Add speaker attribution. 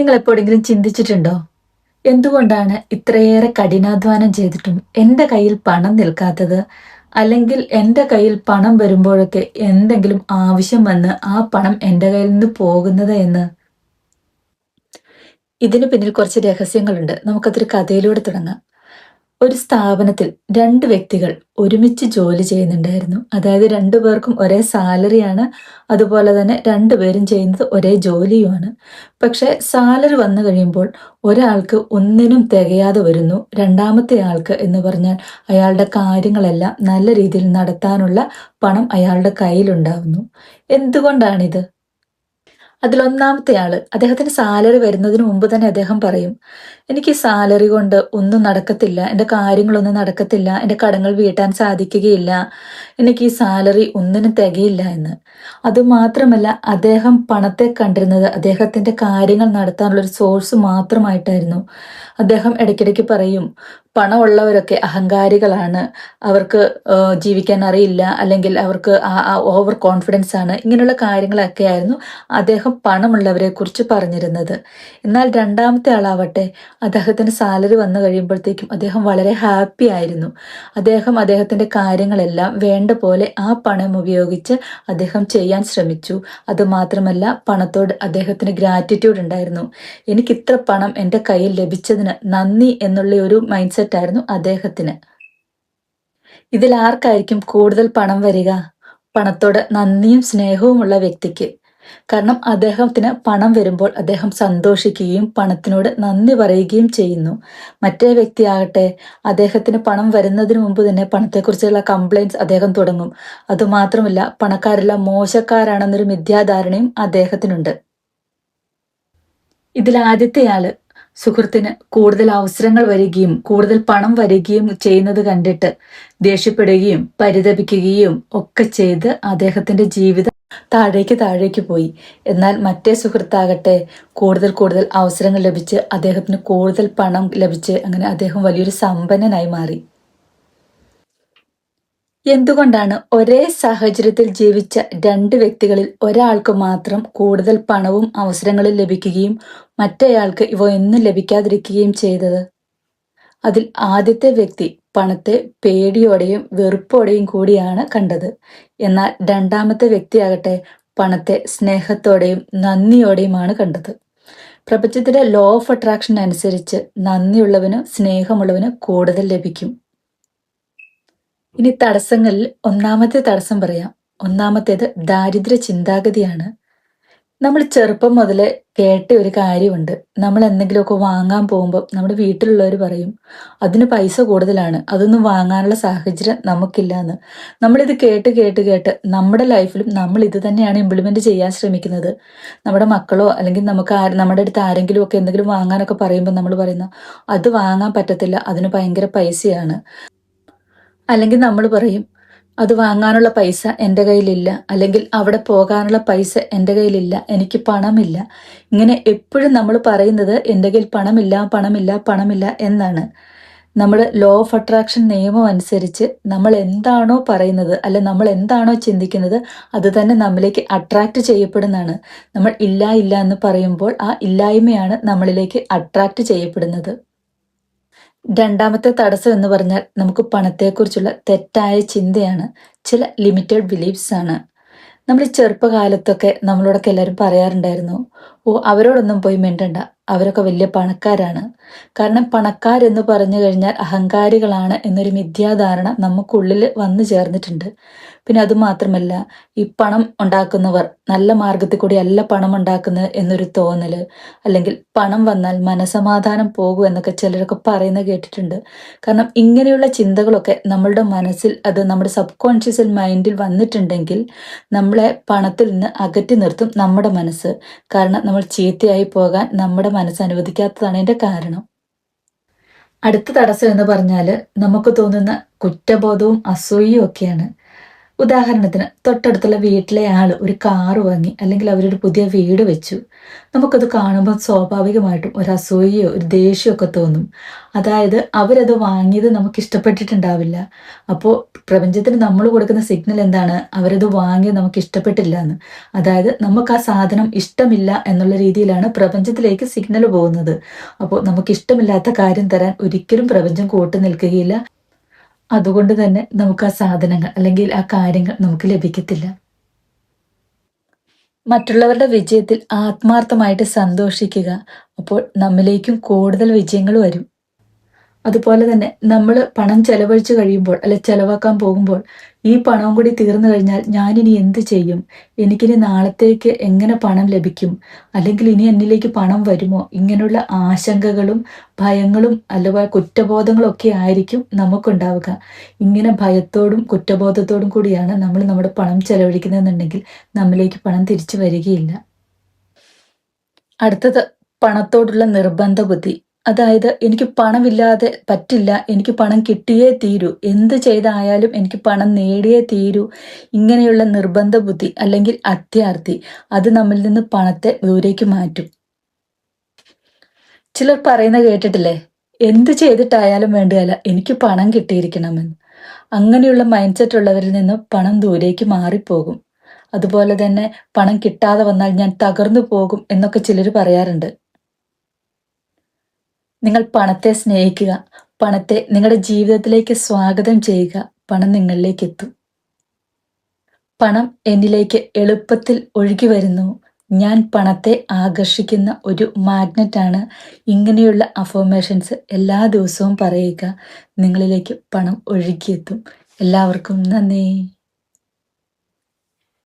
Speaker 1: നിങ്ങൾ എപ്പോഴെങ്കിലും ചിന്തിച്ചിട്ടുണ്ടോ? എന്തുകൊണ്ടാണ് ഇത്രയേറെ കഠിനാധ്വാനം ചെയ്തിട്ടും എൻ്റെ കയ്യിൽ പണം നിൽക്കാത്തത്? അല്ലെങ്കിൽ എൻ്റെ കയ്യിൽ പണം വരുമ്പോഴൊക്കെ എന്തെങ്കിലും ആവശ്യം വന്ന് ആ പണം എൻ്റെ കയ്യിൽ നിന്ന് പോകുന്നത് എന്ന്? ഇതിന് പിന്നിൽ കുറച്ച് രഹസ്യങ്ങളുണ്ട്. നമുക്കതൊരു കഥയിലൂടെ തുടങ്ങാം. ഒരു സ്ഥാപനത്തിൽ 2 വ്യക്തികൾ ഒരുമിച്ച് ജോലി ചെയ്യുന്നുണ്ടായിരുന്നു. അതായത് 2 പേർക്കും ഒരേ സാലറിയാണ്. അതുപോലെ തന്നെ 2 പേരും ചെയ്യുന്നത് ഒരേ ജോലിയുമാണ്. പക്ഷേ സാലറി വന്നു കഴിയുമ്പോൾ ഒരാൾക്ക് ഒന്നിനും തികയാതെ വരുന്നു. രണ്ടാമത്തെ ആൾക്ക് എന്ന് പറഞ്ഞാൽ അയാളുടെ കാര്യങ്ങളെല്ലാം നല്ല രീതിയിൽ നടത്താനുള്ള പണം അയാളുടെ കയ്യിലുണ്ടാവുന്നു. എന്തുകൊണ്ടാണിത്? അതിലൊന്നാമത്തെ ആള് അദ്ദേഹത്തിന് സാലറി വരുന്നതിന് മുമ്പ് തന്നെ അദ്ദേഹം പറയും, "എനിക്ക് ഈ സാലറി കൊണ്ട് ഒന്നും നടക്കത്തില്ല. എൻ്റെ കാര്യങ്ങളൊന്നും നടക്കത്തില്ല. എൻ്റെ കടങ്ങൾ വീട്ടാൻ സാധിക്കുകയില്ല. എനിക്ക് ഈ സാലറി ഒന്നിനും തികയില്ല" എന്ന്. അതുമാത്രമല്ല അദ്ദേഹം പണത്തെ കണ്ടിരുന്നത് അദ്ദേഹത്തിൻ്റെ കാര്യങ്ങൾ നടത്താനുള്ള ഒരു സോഴ്സ് മാത്രമായിട്ടായിരുന്നു. അദ്ദേഹം ഇടയ്ക്കിടയ്ക്ക് പറയും, "പണമുള്ളവരൊക്കെ അഹങ്കാരികളാണ്. അവർക്ക് ജീവിക്കാൻ അറിയില്ല. അല്ലെങ്കിൽ അവർക്ക് ഓവർ കോൺഫിഡൻസ് ആണ്." ഇങ്ങനെയുള്ള കാര്യങ്ങളൊക്കെയായിരുന്നു അദ്ദേഹം പണമുള്ളവരെക്കുറിച്ച് പറഞ്ഞിരുന്നത്. എന്നാൽ രണ്ടാമത്തെ ആളാവട്ടെ, അദ്ദേഹത്തിന് സാലറി വന്നു കഴിയുമ്പോഴത്തേക്കും അദ്ദേഹം വളരെ ഹാപ്പി ആയിരുന്നു. അദ്ദേഹത്തിൻ്റെ കാര്യങ്ങളെല്ലാം വേണ്ട പോലെ ആ പണം ഉപയോഗിച്ച് അദ്ദേഹം ചെയ്യാൻ ശ്രമിച്ചു. അതുമാത്രമല്ല പണത്തോട് അദ്ദേഹത്തിന് ഗ്രാറ്റിറ്റ്യൂഡ് ഉണ്ടായിരുന്നു. എനിക്കിത്ര പണം എൻ്റെ കയ്യിൽ ലഭിച്ചതിന് നന്ദി എന്നുള്ള ഒരു മൈൻഡ് സെറ്റ് ആയിരുന്നു അദ്ദേഹത്തിന്. ഇതിൽ ആർക്കായിരിക്കും കൂടുതൽ പണം വരിക? പണത്തോട് നന്ദിയും സ്നേഹവുമുള്ള വ്യക്തിക്ക്. കാരണം അദ്ദേഹത്തിന് പണം വരുമ്പോൾ അദ്ദേഹം സന്തോഷിക്കുകയും പണത്തിനോട് നന്ദി പറയുകയും ചെയ്യുന്നു. മറ്റേ വ്യക്തിയാകട്ടെ അദ്ദേഹത്തിന് പണം വരുന്നതിന് മുമ്പ് തന്നെ പണത്തെക്കുറിച്ചുള്ള കംപ്ലയിൻറ്റ്സ് അദ്ദേഹം തുടങ്ങും. അതുമാത്രമല്ല പണക്കാരെല്ലാം മോശക്കാരാണെന്നൊരു മിഥ്യാധാരണയും അദ്ദേഹത്തിനുണ്ട്. ഇതിൽ ആദ്യത്തെയാള് സുഹൃത്തിന് കൂടുതൽ അവസരങ്ങൾ വരികയും കൂടുതൽ പണം വരികയും ചെയ്യുന്നത് കണ്ടിട്ട് ദേഷ്യപ്പെടുകയും പരിതപിക്കുകയും ഒക്കെ ചെയ്ത് അദ്ദേഹത്തിന്റെ ജീവിതം താഴേക്ക് പോയി. എന്നാൽ മറ്റേ സുഹൃത്താകട്ടെ കൂടുതൽ അവസരങ്ങൾ ലഭിച്ച് അദ്ദേഹത്തിന് കൂടുതൽ പണം ലഭിച്ച് അങ്ങനെ അദ്ദേഹം വലിയൊരു സമ്പന്നനായി മാറി. എന്തുകൊണ്ടാണ് ഒരേ സാഹചര്യത്തിൽ ജീവിച്ച 2 വ്യക്തികളിൽ ഒരാൾക്ക് മാത്രം കൂടുതൽ പണവും അവസരങ്ങളും ലഭിക്കുകയും മറ്റേയാൾക്ക് ഇവ ഒന്നും ലഭിക്കാതിരിക്കുകയും ചെയ്തത്? അതിൽ ആദ്യത്തെ വ്യക്തി പണത്തെ പേടിയോടെയും വെറുപ്പോടെയും കൂടിയാണ് കണ്ടത്. എന്നാൽ രണ്ടാമത്തെ വ്യക്തിയാകട്ടെ പണത്തെ സ്നേഹത്തോടെയും നന്ദിയോടെയുമാണ് കണ്ടത്. പ്രപഞ്ചത്തിന്റെ ലോ ഓഫ് അട്രാക്ഷൻ അനുസരിച്ച് നന്ദിയുള്ളവന് സ്നേഹമുള്ളവന് കൂടുതൽ ലഭിക്കും. ഇനി തടസ്സങ്ങളിൽ ഒന്നാമത്തെ തടസ്സം പറയാം. ഒന്നാമത്തേത് ദാരിദ്ര്യ ചിന്താഗതിയാണ്. നമ്മൾ ചെറുപ്പം മുതലേ കേട്ട ഒരു കാര്യമുണ്ട്. നമ്മൾ എന്തെങ്കിലുമൊക്കെ വാങ്ങാൻ പോകുമ്പോൾ നമ്മുടെ വീട്ടിലുള്ളവർ പറയും, "അതിന് പൈസ കൂടുതലാണ്. അതൊന്നും വാങ്ങാനുള്ള സാഹചര്യം നമുക്കില്ല" എന്ന്. നമ്മളിത് കേട്ട് നമ്മുടെ ലൈഫിലും നമ്മൾ ഇത് തന്നെയാണ് ഇംപ്ലിമെന്റ് ചെയ്യാൻ ശ്രമിക്കുന്നത്. നമ്മുടെ മക്കളോ അല്ലെങ്കിൽ നമ്മുടെ അടുത്ത് ആരെങ്കിലും ഒക്കെ എന്തെങ്കിലും വാങ്ങാനൊക്കെ പറയുമ്പോൾ നമ്മൾ പറയുന്ന, "അത് വാങ്ങാൻ പറ്റത്തില്ല. അതിന് ഭയങ്കര പൈസയാണ്." അല്ലെങ്കിൽ നമ്മൾ പറയും, "അത് വാങ്ങാനുള്ള പൈസ എൻ്റെ കയ്യിലില്ല." അല്ലെങ്കിൽ "അവിടെ പോകാനുള്ള പൈസ എൻ്റെ കയ്യിലില്ല. എനിക്ക് പണമില്ല." ഇങ്ങനെ എപ്പോഴും നമ്മൾ പറയുന്നത് എൻ്റെ കയ്യിൽ പണമില്ല എന്നാണ്. നമ്മൾ ലോ ഓഫ് അട്രാക്ഷൻ നിയമം അനുസരിച്ച് നമ്മൾ എന്താണോ പറയുന്നത് അല്ലെ നമ്മൾ എന്താണോ ചിന്തിക്കുന്നത് അത് തന്നെ നമ്മിലേക്ക് അട്രാക്റ്റ് ചെയ്യപ്പെടുന്നതാണ്. നമ്മൾ ഇല്ല എന്ന് പറയുമ്പോൾ ആ ഇല്ലായ്മയാണ് നമ്മളിലേക്ക് അട്രാക്റ്റ് ചെയ്യപ്പെടുന്നത്. രണ്ടാമത്തെ തടസ്സം എന്ന് പറഞ്ഞാൽ നമുക്ക് പണത്തെക്കുറിച്ചുള്ള തെറ്റായ ചിന്തയാണ്. ചില ലിമിറ്റഡ് ബിലീഫ്സ് ആണ്. നമ്മൾ ഈ ചെറുപ്പകാലത്തൊക്കെ നമ്മളോടൊക്കെ എല്ലാവരും പറയാറുണ്ടായിരുന്നു, "ഓ അവരോടൊന്നും പോയി മിണ്ടണ്ട. അവരൊക്കെ വലിയ പണക്കാരാണ്." കാരണം പണക്കാരെന്ന് പറഞ്ഞു കഴിഞ്ഞാൽ അഹങ്കാരികളാണ് എന്നൊരു മിഥ്യാധാരണ നമുക്കുള്ളിൽ വന്നു ചേർന്നിട്ടുണ്ട്. പിന്നെ അതുമാത്രമല്ല ഈ പണം ഉണ്ടാക്കുന്നവർ നല്ല മാർഗത്തിൽ കൂടി അല്ല പണം ഉണ്ടാക്കുന്നത് എന്നൊരു തോന്നല്, അല്ലെങ്കിൽ പണം വന്നാൽ മനസമാധാനം പോകും എന്നൊക്കെ ചിലരൊക്കെ പറയുന്നത് കേട്ടിട്ടുണ്ട്. കാരണം ഇങ്ങനെയുള്ള ചിന്തകളൊക്കെ നമ്മളുടെ മനസ്സിൽ അത് നമ്മുടെ സബ് കോൺഷ്യസിൽ മൈൻഡിൽ വന്നിട്ടുണ്ടെങ്കിൽ നമ്മളെ പണത്തിൽ നിന്ന് അകറ്റി നിർത്തും നമ്മുടെ മനസ്സ്. കാരണം നമ്മൾ ചീത്തയായി പോകാൻ നമ്മുടെ മനസ്സ് അനുവദിക്കാത്തതാണ് ഇതിന്റെ കാരണം. അടുത്ത തടസ്സം എന്ന് പറഞ്ഞാൽ നമുക്ക് തോന്നുന്ന കുറ്റബോധവും അസൂയയും ഒക്കെയാണ്. ഉദാഹരണത്തിന് തൊട്ടടുത്തുള്ള വീട്ടിലെ ആൾ ഒരു കാറ് വാങ്ങി അല്ലെങ്കിൽ അവരൊരു പുതിയ വീട് വെച്ചു. നമുക്കത് കാണുമ്പോൾ സ്വാഭാവികമായിട്ടും ഒരു അസൂയയോ ഒരു ദേഷ്യമോ ഒക്കെ തോന്നും. അതായത് അവരത് വാങ്ങിയത് നമുക്ക് ഇഷ്ടപ്പെട്ടിട്ടുണ്ടാവില്ല. അപ്പോൾ പ്രപഞ്ചത്തിന് നമ്മൾ കൊടുക്കുന്ന സിഗ്നൽ എന്താണ്? അവരത് വാങ്ങിയത് നമുക്ക് ഇഷ്ടപ്പെട്ടില്ല എന്ന്. അതായത് നമുക്ക് ആ സാധനം ഇഷ്ടമില്ല എന്നുള്ള രീതിയിലാണ് പ്രപഞ്ചത്തിലേക്ക് സിഗ്നൽ പോകുന്നത്. അപ്പോൾ നമുക്ക് ഇഷ്ടമില്ലാത്ത കാര്യം തരാൻ ഒരിക്കലും പ്രപഞ്ചം കൂട്ടു നിൽക്കുകയില്ല. അതുകൊണ്ട് തന്നെ നമുക്ക് ആ സാധനങ്ങൾ അല്ലെങ്കിൽ ആ കാര്യങ്ങൾ നമുക്ക് ലഭിക്കത്തില്ല. മറ്റുള്ളവരുടെ വിജയത്തിൽ ആത്മാർത്ഥമായിട്ട് സന്തോഷിക്കുക. അപ്പോൾ നമ്മിലേക്കും കൂടുതൽ വിജയങ്ങൾ വരും. അതുപോലെ തന്നെ നമ്മൾ പണം ചെലവഴിച്ചു കഴിയുമ്പോൾ അല്ലെ ചെലവാക്കാൻ പോകുമ്പോൾ ഈ പണവും കൂടി തീർന്നു കഴിഞ്ഞാൽ ഞാനിനി എന്ത് ചെയ്യും? എനിക്കിനി നാളത്തേക്ക് എങ്ങനെ പണം ലഭിക്കും? അല്ലെങ്കിൽ ഇനി എന്നിലേക്ക് പണം വരുമോ? ഇങ്ങനെയുള്ള ആശങ്കകളും ഭയങ്ങളും അഥവാ കുറ്റബോധങ്ങളും ഒക്കെ ആയിരിക്കും നമുക്കുണ്ടാവുക. ഇങ്ങനെ ഭയത്തോടും കുറ്റബോധത്തോടും കൂടിയാണ് നമ്മൾ നമ്മുടെ പണം ചെലവഴിക്കുന്നതെന്നുണ്ടെങ്കിൽ നമ്മിലേക്ക് പണം തിരിച്ചു വരികയില്ല. അടുത്തത് പണത്തോടുള്ള നിർബന്ധ ബുദ്ധി. അതായത് എനിക്ക് പണമില്ലാതെ പറ്റില്ല, എനിക്ക് പണം കിട്ടിയേ തീരൂ, എന്ത് ചെയ്തായാലും എനിക്ക് പണം നേടിയേ തീരൂ, ഇങ്ങനെയുള്ള നിർബന്ധ ബുദ്ധി അല്ലെങ്കിൽ അത്യാർത്തി അത് നമ്മിൽ നിന്ന് പണത്തെ ദൂരേക്ക് മാറ്റും. ചിലർ പറയുന്ന കേട്ടിട്ടില്ലേ, എന്ത് ചെയ്തിട്ടായാലും വേണ്ടിയല്ല എനിക്ക് പണം കിട്ടിയിരിക്കണമെന്ന്. അങ്ങനെയുള്ള മൈൻഡ് സെറ്റ് ഉള്ളവരിൽ നിന്ന് പണം ദൂരേക്ക് മാറിപ്പോകും. അതുപോലെ തന്നെ പണം കിട്ടാതെ വന്നാൽ ഞാൻ തകർന്നു പോകും എന്നൊക്കെ ചിലർ പറയാറുണ്ട്. നിങ്ങൾ പണത്തെ സ്നേഹിക്കുക. പണത്തെ നിങ്ങളുടെ ജീവിതത്തിലേക്ക് സ്വാഗതം ചെയ്യുക. പണം നിങ്ങളിലേക്ക് എത്തും. പണം എന്നിലേക്ക് എളുപ്പത്തിൽ ഒഴുകി വരുന്നു. ഞാൻ പണത്തെ ആകർഷിക്കുന്ന ഒരു മാഗ്നറ്റാണ്. ഇങ്ങനെയുള്ള അഫർമേഷൻസ് എല്ലാ ദിവസവും പറയുക. നിങ്ങളിലേക്ക് പണം ഒഴുകിയെത്തും. എല്ലാവർക്കും നന്ദി.